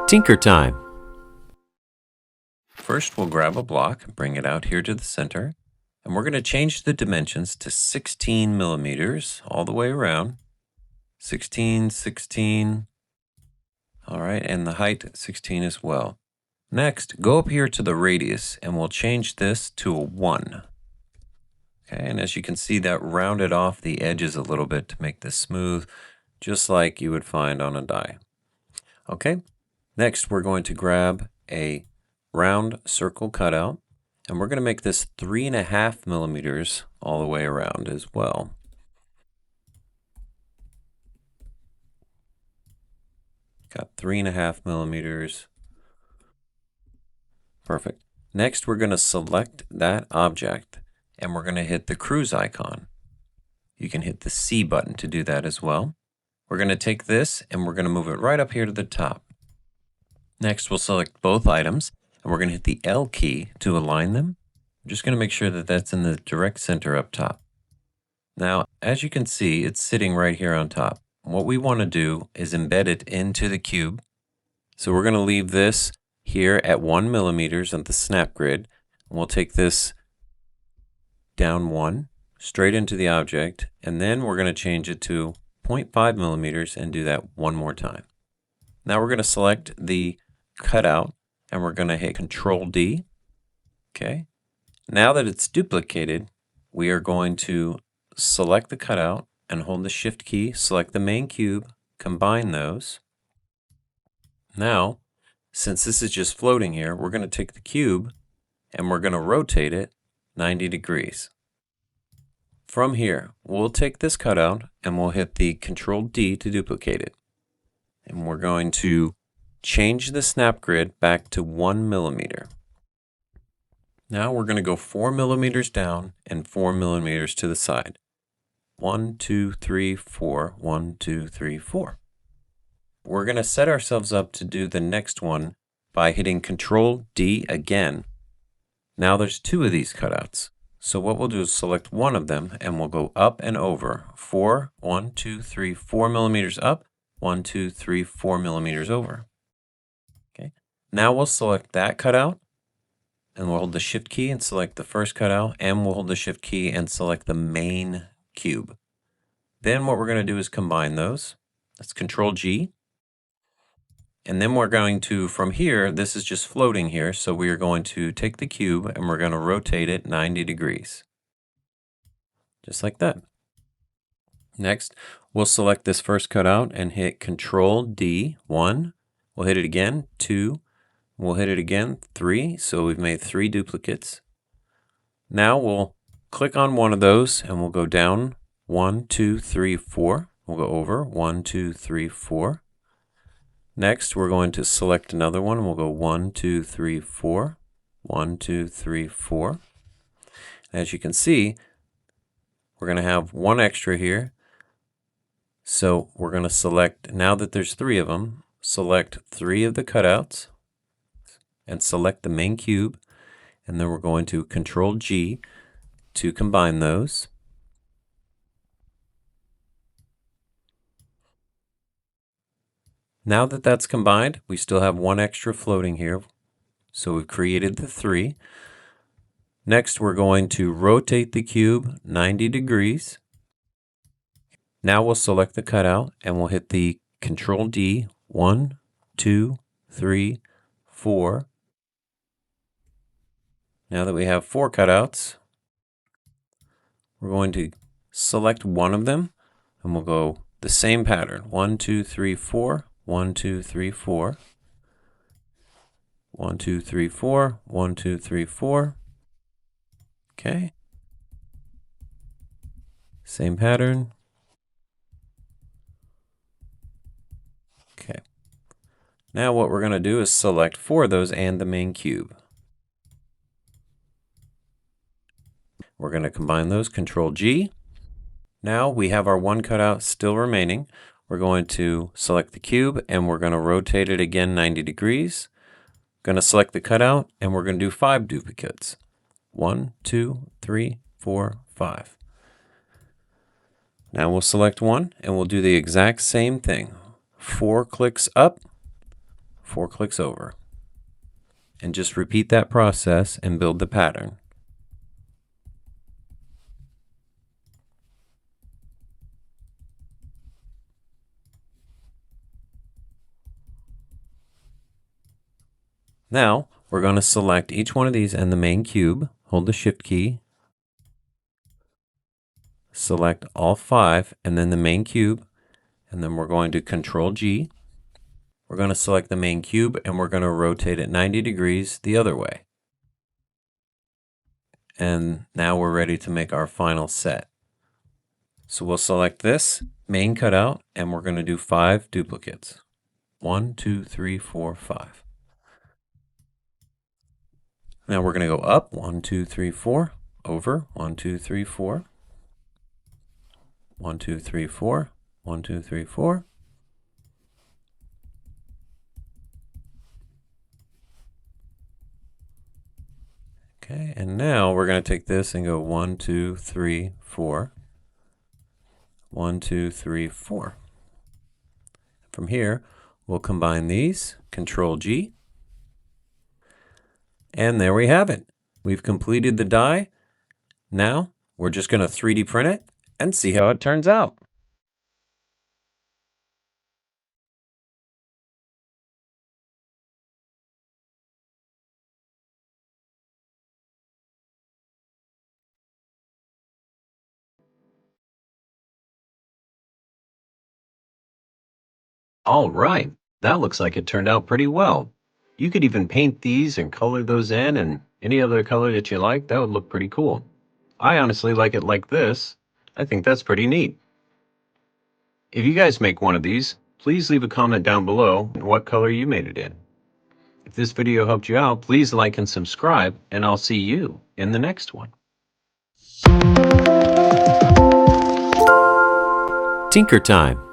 Tinker time. First, we'll grab a block and bring it out here to the center. And we're going to change the dimensions to 16 millimeters all the way around. 16, 16. All right, and the height 16 as well. Next, go up here to the radius and we'll change this to a 1. Okay, and as you can see, that rounded off the edges a little bit to make this smooth, just like you would find on a die. Okay, next we're going to grab a round circle cutout, and we're going to make this 3.5 millimeters all the way around as well. Got 3.5 millimeters. Perfect. Next, we're going to select that object, and we're going to hit the cruise icon. You can hit the C button to do that as well. We're going to take this, and we're going to move it right up here to the top. Next, we'll select both items, and we're going to hit the L key to align them. I'm just going to make sure that that's in the direct center up top. Now, as you can see, it's sitting right here on top. What we want to do is embed it into the cube. So we're going to leave this here at 1 millimeters on the snap grid. And we'll take this down 1, straight into the object, and then we're going to change it to 0.5 millimeters and do that one more time. Now we're going to select the cutout and we're going to hit Control D. Okay. Now that it's duplicated, we are going to select the cutout and hold the Shift key, select the main cube, combine those. Now, since this is just floating here, we're going to take the cube and we're going to rotate it 90 degrees. From here, we'll take this cutout and we'll hit the Control D to duplicate it. And we're going to change the snap grid back to 1 millimeter. Now we're going to go 4 millimeters down and 4 millimeters to the side. 1, 2, 3, 4, 1, 2, 3, 4. We're going to set ourselves up to do the next one by hitting Control D again. Now there's 2 of these cutouts. So what we'll do is select one of them and we'll go up and over. 4, 1, 2, 3, 4 millimeters up, 1, 2, 3, 4 millimeters over. Okay. Now we'll select that cutout and we'll hold the Shift key and select the first cutout, and we'll hold the Shift key and select the main cube. Then what we're going to do is combine those. That's Control G. And then we're going to, from here, this is just floating here, so we are going to take the cube and we're going to rotate it 90 degrees. Just like that. Next, we'll select this first cutout and hit Control D, 1. We'll hit it again, 2. We'll hit it again, 3. So we've made 3 duplicates. Now we'll click on one of those and we'll go down 1, 2, 3, 4. We'll go over 1, 2, 3, 4. Next, we're going to select another one. We'll go 1, 2, 3, 4. 1, 2, 3, 4. As you can see, we're going to have one extra here. So we're going to select, now that there's 3 of them, select 3 of the cutouts and select the main cube. And then we're going to Control G to combine those. Now that that's combined, we still have one extra floating here. So we've created the 3. Next, we're going to rotate the cube 90 degrees. Now we'll select the cutout and we'll hit the Control D, 1, 2, 3, 4. Now that we have 4 cutouts, we're going to select one of them and we'll go the same pattern. 1, 2, 3, 4. 1, 2, 3, 4. 1, 2, 3, 4. 1, 2, 3, 4. Okay. Same pattern. Okay. Now what we're going to do is select 4 of those and the main cube. We're going to combine those, Control G. Now we have our one cutout still remaining. We're going to select the cube and we're going to rotate it again 90 degrees. Going to select the cutout and we're going to do 5 duplicates. 1, 2, 3, 4, 5. Now we'll select one and we'll do the exact same thing. 4 clicks up, 4 clicks over. And just repeat that process and build the pattern. Now, we're going to select each one of these and the main cube. Hold the Shift key. Select all 5 and then the main cube. And then we're going to Control G. We're going to select the main cube and we're going to rotate it 90 degrees the other way. And now we're ready to make our final set. So we'll select this main cutout and we're going to do 5 duplicates. 1, 2, 3, 4, 5. Now we're going to go up 1, 2, 3, 4, over 1, 2, 3, 4, 1, 2, 3, 4, 1, 2, 3, 4. Okay, and now we're going to take this and go 1, 2, 3, 4, 1, 2, 3, 4. From here, we'll combine these, Control G. And there we have it. We've completed the die. Now we're just going to 3D print it and see how it turns out. All right, that looks like it turned out pretty well. You could even paint these and color those in, and any other color that you like. That would look pretty cool. I honestly like it like this. I think that's pretty neat. If you guys make one of these, please leave a comment down below on what color you made it in. If this video helped you out, please like and subscribe, and I'll see you in the next one. Tinker Time.